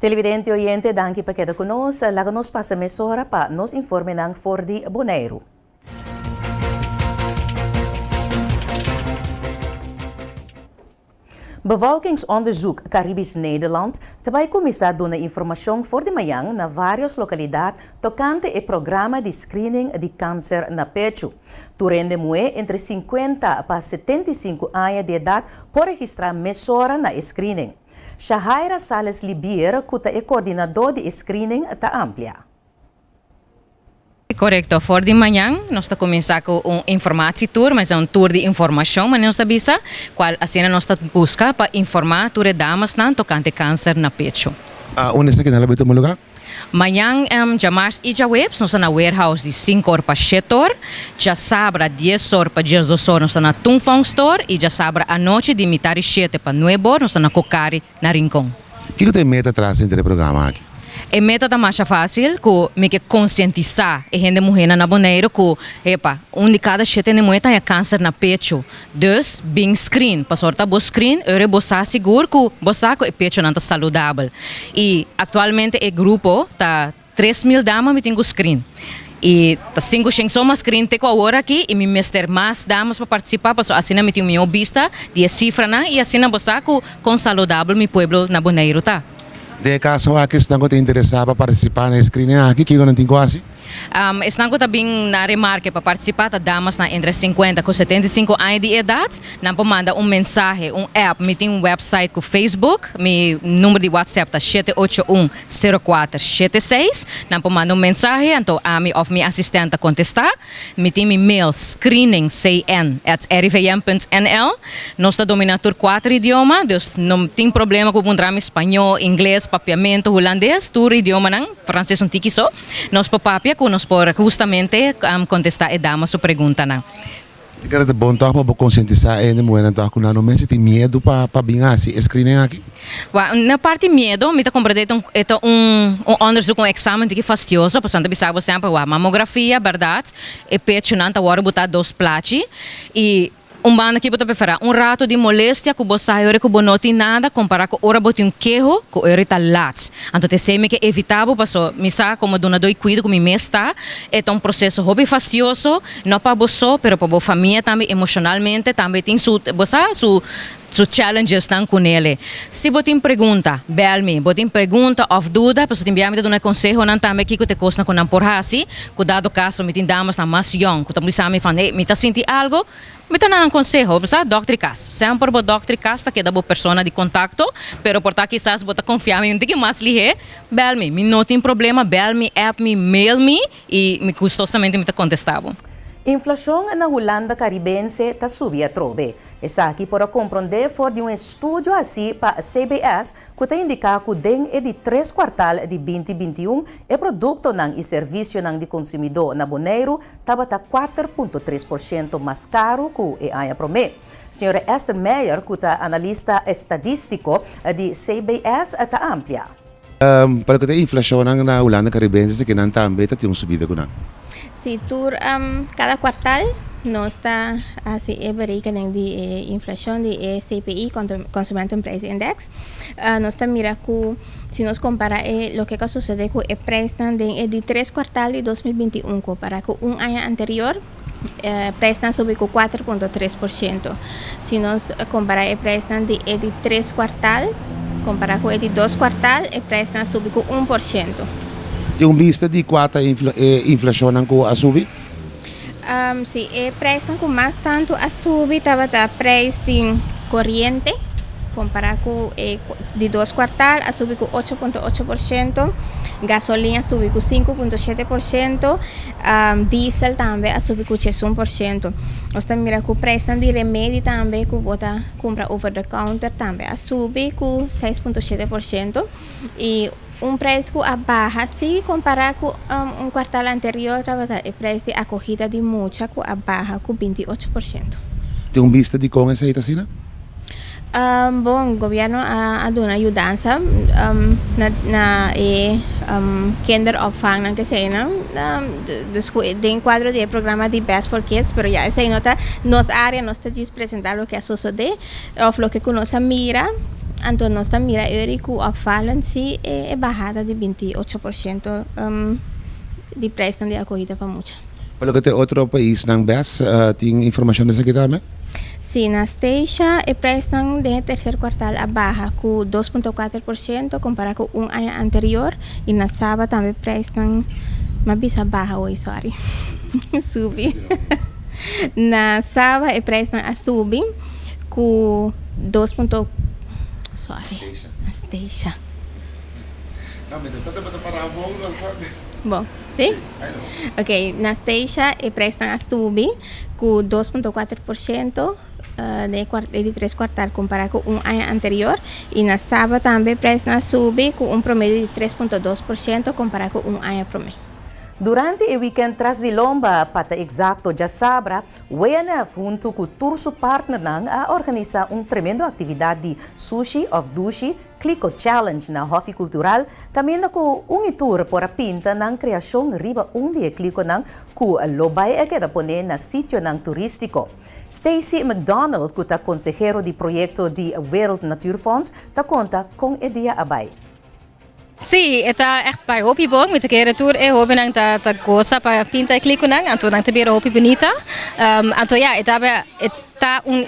Televidente oyente, danke pa queda conosco. Laga nos passa mesora pa nos informe ng Fordi Bonaire. Bevolkingsonderzoek Caribisch Nederland tabay começar dando informação for de manhã na várias localidades tocante o programa de screening de câncer na pecho. Turende moe entre 50 para 75 anos de idade por registrar mesora na screening. Shahaira Sales Libier, que é coordenador de screening, está amplia. Correcto, for de manhã nós está começar com informatie tour, mas é tour de informação, mas nós está bisa, qual assim nós está busca para informar tour damas nan tocante câncer na pecho. Onde está que na labito mo lugar? Manhã já mars e já webs, nós está na warehouse de 5 horas para 7 horas, já sabra 10 horas para 10 horas, nós está na Tungfang Store e já sabra a noite de mitad 7 para 9 horas, nós está na Cocari, na Rincon. Que tem meta atrás entre o programa aqui? A meta tá mais fácil, que me que conscientizar a gente mulher na Bonaire que, epa, de cada 7 mulher tem câncer na pecho. Dus, bem screen, para sorte bo screen, eu bossa seguro que bossa que o pecho não tá saudável. E atualmente o grupo tá 3.000 damas me tem screen. E tá 5 só mais screen te com a hora aqui e me mester mais damas para participar, para assim me tem minha vista de cifra na e assim na bossa que com saudável mi pueblo na Bonaire tá. De caso aqui estão te interessado para participar na screening aqui, que não tem quase? Estão também na remarca para participar da damas na entre 50 e 75 anos de idade. Não pode mandar mensagem, app, me tem website com Facebook, meu número de WhatsApp tá 781-0476. Não pode mandar mensagem, então a minha assistente contestar. Me tem e-mail screeningcn@rvm.nl. Nós está dominando por 4 idiomas, então não tem problema com o drama espanhol, inglês, papiamento, holandês, tudo idioma não, francês um tiki só. Nós papapia que nós por justamente contestar e dar uma sua pergunta não. Eu quero te bom toque para conscientizar a mulher então que não me tem medo para vir assim screening aqui. Na parte medo, me tá compreendendo onderzoek exame que fastidioso, portanto bisava sempre a mamografia, verdade, e pecho não tá hora botar 2 placi e banda aqui bota preferar rato de moléstia que você sabe que não tem nada comparar com hora botar queijo que hora tá lat. Então te sei que evitável passou me sa como dona doi cuido com me está é processo hobby fastidioso não para você, pero para a família também emocionalmente também tem su challenges estão com ele. Se você tem pergunta, bel-me, você tem pergunta ou dúvida, você tem enviar-me de um conselho não também que te custa com não por assim, que dado caso me tem damas na mais young, que também sabe me tá sentindo algo. Me tá dando conselho, sabe, Dr. Cass. Sempre o Dr. Cass tá que dá boa pessoa de contato, pero por tá quizás bota confiar em um que mais lihe, bel-me, me não tem problema, bel-me, app-me, mail-me e me custosamente me tá contestado. Inflação na Holanda caribense está subindo a trove. Essa aqui para compreender for de estudo assim para CBS que está indicando que den de 3 quartal de 2021 o produto e serviço de consumidor na Bonaire estava 4,3% mais caro que o ano promedio. Senhora Esther Meyer, que é analista estadístico de CBS, está amplia. Para que a inflação na Holanda caribense que não também tem subida com Si tú cada quartal no está así berekenen de inflación de CPI, Consumer Price Index, no está mira que si nos compara lo que sucede con el precio de 3 quartal de 2021 para con un año anterior, precio subió con 4,3%. Si nos compara el precio de 3 quartal comparado con el de 2 quartal, el precio subió con 1%. Tem vista de quanto inflação que a subir? Sim, o preço com mais tanto a subir estava o preço de corrente comparado com de 2 quartal a subir com 8,8%, gasolina subiu com 5,7%, diesel também a subir com 1%. Nós também mira que o preço de remédio também que bota compra over the counter também a subir com 6,7% e preço que a barra, se comparar com quartal anterior, o preço de acogida de mucha com a barra com 28%. Tem vista de como essa Itacina? Bom, o governo a dado ajudança na kinderopvang que sei não, de quadro de programa de Best for Kids, pero já sei nota nos área nós está apresentar o que sucede, ou o que nós mira Então, nós estamos mirando que a falência é bajada de 28% de preço de acolhida para muita. Pelo que tem outro país ng BES, tem informação dessa aqui também? Sim, na Steixa, o preço do terceiro quartal é baixa, com 2,4% comparado com ano anterior. E na Saba também o preço uma bisa baixa hoje, sorry. Subi. Na Saba o preço subi com 2. Sorry. Na Steixa. Não, mas está para Bom, sim? Ok, na Steixa o preço subi com 2,4% de 3 quartal comparado com ano anterior. E na Saba também o preço subi com promédio de 3,2% comparado com ano promédio. Durante o weekend tras de lomba, para exato já sabra, WNF junto com o seu partner a organizar tremendo atividade de Sushi of Dushi Clico Challenge na Hofi Cultural, também com tour por a pinta na criação riba dia clico com lobay que da poner na sítio turístico. Stacy McDonald, que é consejero de projeto de World Natuurfonds, conta com a dia abay. Sim, está echt bij hopi bom, met de keren tour hopi nang ta goza para pinta e clico nang, anto nang te hopi bonita. Anto ja, está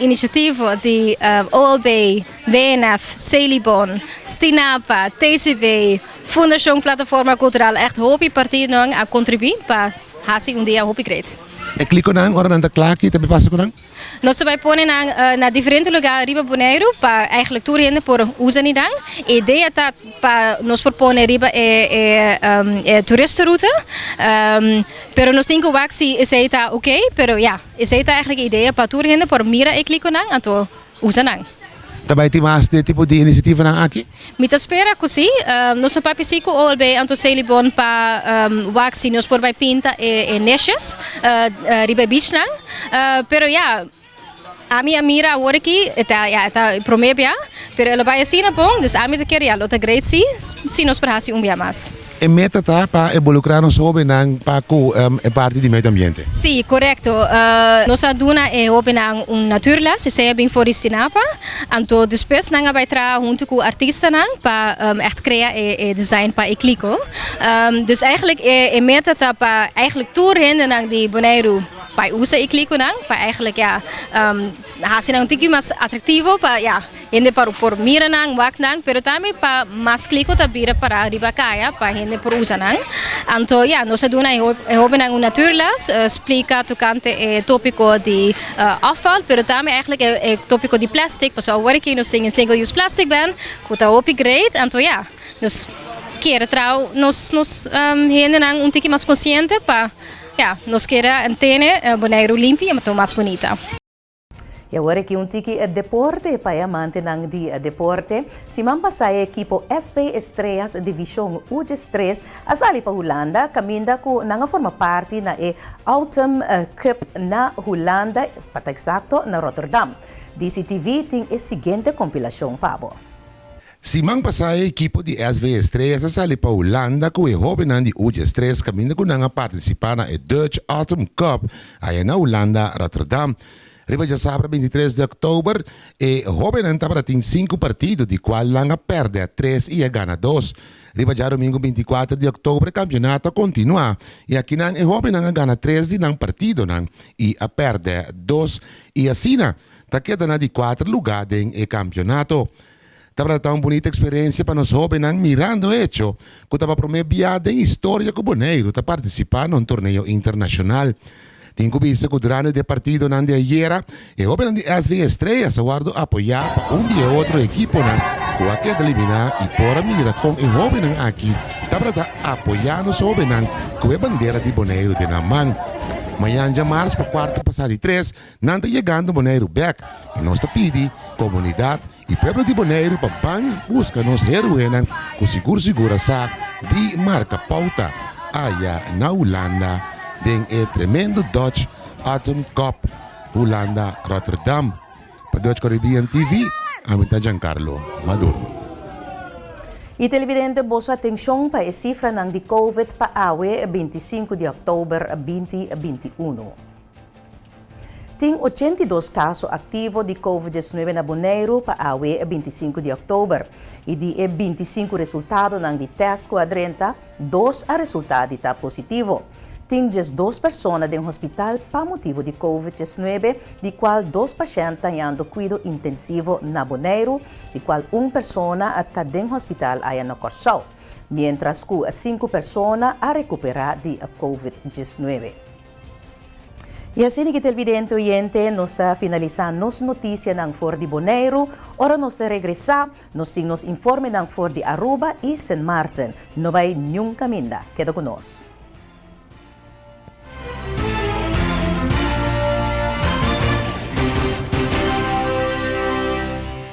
initiativo de OLB, WNF, Celibon, Stinapa, TCB, Fundação Plataforma Cultural, echt hopi partido nang a contribuir para hasi dia hopi great. E clico nang orang nang klaki, tapi passa ko nang? Nós vamos pôr na diferentes lugares riba Bonaire para eigenlijk toerenden por usar nidang. A ideia tá para nós propor riba toeristenroute. Pero nós temos que ver se isso está ok. Pero ja, isso está eigenlijk a ideia para toerenden por mira e clico nang, então usa nang. Também tem mais de tipo de iniciativa nang aqui? Mita espera così, nós vamos para o OLB anto Celibon para waxi nós por vai pinta e neshes riba beach nang. Pero ja, a minha mira agora aqui está promébia, pero ela vai assim na bom, dus a minha queria outra great se nós parhasi dia mais. E meta tá para involucrar nos jovens nang para com a parte de meio ambiente. Sim, correto. Nossa duna é nang natuurles, se é bem for Stinapa, anto depois nang vai tra junto com artista nang para echt criar design para clico. Dus eigenlijk meta tá para eigenlijk toerenden nang die Bonaire para usar clico nang, para eigenlijk ja hasi nang tiki mas atrativo para ja gente para por mira nang wak nang, pero também para mas clico tá bira para riba kaya para gente por usar nang. Anto ja, nossa duna é nang natuurles, explica tocante tópico de afval, pero também eigenlijk tópico de plastic, para so agora que nós temos single use plastic ban, que tá great, anto ja, nós quer trau nos gente nang tiki mais consciente para ja, nós quer antene Bonaire limpa e mais bonita. E agora que tiki deporte para amante ng deporte, si mampasaya equipo SV Estrellas Division UG3 asali pa Holanda, kaminda ko nanga forma parte na Autumn Cup na Holanda, pata eksakto na Rotterdam. DCTV ting seguinte compilação pabo. Si mampasaya equipo de SV Estrellas asali pa Holanda ko jovem nang di UG3 kaminda ko nanga participar na Dutch Autumn Cup ay na Holanda, Rotterdam. Riba já sabra 23 de outubro e jovem para tem 5 partidos, de qual langa perde 3 e gana 2. Riba já domingo 24 de outubro campeonato continua e aqui nang jovem nanga gana 3 de nang partido nang e a perde 2 e assim tá queda na de 4 lugar em campeonato. Tabra tão bonita experiência para nós jovens nang mirando hecho que tava promediada em história com Bonaire tá participar num torneio internacional. Tenho visto que durante o partido de ayer, e jovem de SV Estrellas aguardo apoiar para dia outro equipo que vai eliminar e por mira com o jovem aqui, para apoiar os jovens com a bandeira de Bonaire de Namang. Amanhã de março para quarto passado de 3, nanda chegando Bonaire back. E nós pedi comunidade e povo de Bonaire para ban busca nos heroínas com segurança de marca pauta aí na Holanda. Den tremendo Dutch Autumn Cup Holanda Rotterdam. Para Dutch Caribbean TV, amita Giancarlo Maduro. E televidente, boa atenção para a cifra ng de COVID pa awe 25 de outubro 2021. Ting 82 casos aktivo de COVID-19 na Bonaire pa awe 25 de Oktober. E di 25 resultado ng di test quadrenta, 2 a resultado ta positivo. Ting 2 personas de hospital pa motivo de COVID-19, di qual 2 pacientes ayando cuido intensivo na Bonaire, di qual 1 persona at den hospital ayan na Corsao, mientras que 5 personas a recuperar de COVID-19. E assim que televidente oyente, nos finalizar nos notícias ng For de Bonaire, ora nos regressar, nos ting nos informe ng For de Aruba e San Martin. No vai nenhum caminda. Queda conosco.